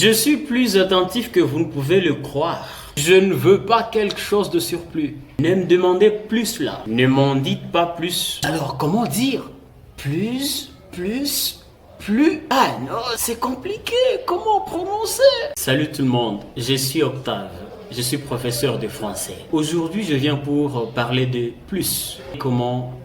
Je suis plus attentif que vous ne pouvez le croire. Je ne veux pas quelque chose de surplus. Ne me demandez plus là. Ne m'en dites pas plus. Alors comment dire? Plus? Ah non, c'est compliqué. Comment prononcer? Salut tout le monde, je suis Octave. Je suis professeur de français. Aujourd'hui, je viens pour parler de plus. Comment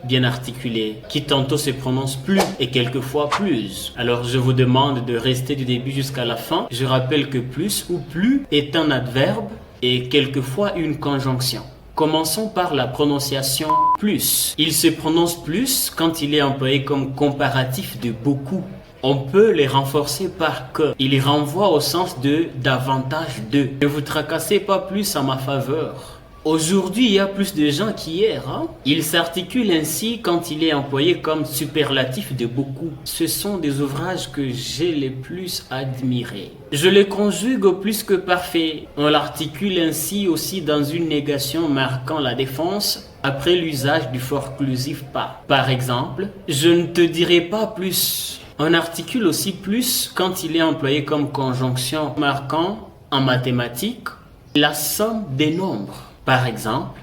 bien articulé, qui tantôt se prononce plus et quelquefois plus. Alors je vous demande de rester du début jusqu'à la fin. Je rappelle que plus ou plus est un adverbe et quelquefois une conjonction. Commençons par la prononciation plus. Il se prononce plus quand il est employé comme comparatif de beaucoup. On peut les renforcer par que. Il renvoie au sens de davantage de. Ne vous tracassez pas plus à ma faveur. Aujourd'hui, il y a plus de gens qu'hier. Il s'articule ainsi quand il est employé comme superlatif de beaucoup. Ce sont des ouvrages que j'ai les plus admirés. Je les conjugue au plus que parfait. On l'articule ainsi aussi dans une négation marquant la défense après l'usage du forclusif pas. Par exemple, je ne te dirai pas plus. On articule aussi plus quand il est employé comme conjonction marquant en mathématiques la somme des nombres. Par exemple,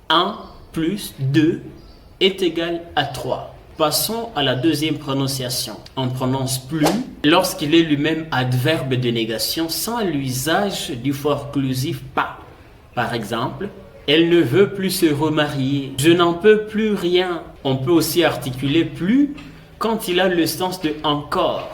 1 plus 2 est égal à 3. Passons à la deuxième prononciation. On prononce plus lorsqu'il est lui-même adverbe de négation sans l'usage du forclusif pas. Par exemple, elle ne veut plus se remarier. Je n'en peux plus rien. On peut aussi articuler plus quand il a le sens de encore.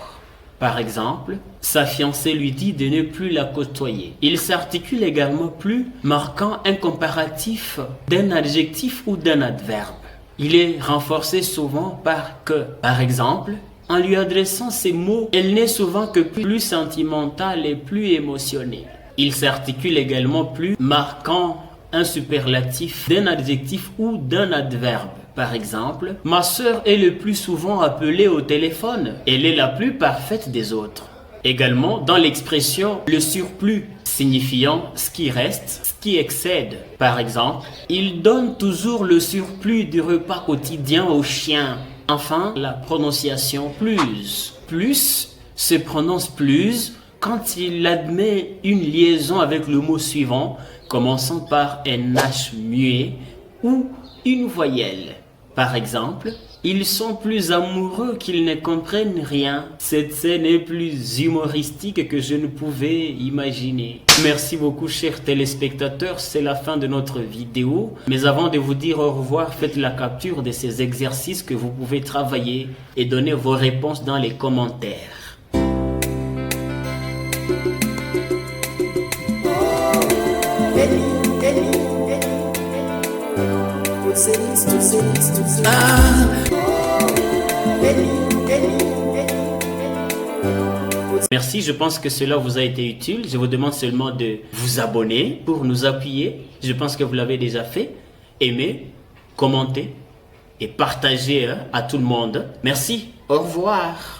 Par exemple, sa fiancée lui dit de ne plus la côtoyer. Il s'articule également plus, marquant un comparatif d'un adjectif ou d'un adverbe. Il est renforcé souvent par que. Par exemple, en lui adressant ces mots, elle n'est souvent que plus sentimentale et plus émotionnée. Il s'articule également plus, marquant un superlatif d'un adjectif ou d'un adverbe. Par exemple, ma sœur est le plus souvent appelée au téléphone. Elle est la plus parfaite des autres. Également dans l'expression le surplus, signifiant ce qui reste, ce qui excède. Par exemple, il donne toujours le surplus du repas quotidien au chien. Enfin, la prononciation plus. Plus se prononce plus quand il admet une liaison avec le mot suivant, commençant par un H muet ou une voyelle. Par exemple, ils sont plus amoureux qu'ils ne comprennent rien. Cette scène est plus humoristique que je ne pouvais imaginer. Merci beaucoup chers téléspectateurs, c'est la fin de notre vidéo. Mais avant de vous dire au revoir, faites la capture de ces exercices que vous pouvez travailler et donner vos réponses dans les commentaires. Merci, je pense que cela vous a été utile. Je vous demande seulement de vous abonner pour nous appuyer. Je pense que vous l'avez déjà fait. Aimez, commentez et partagez à tout le monde. Merci, au revoir.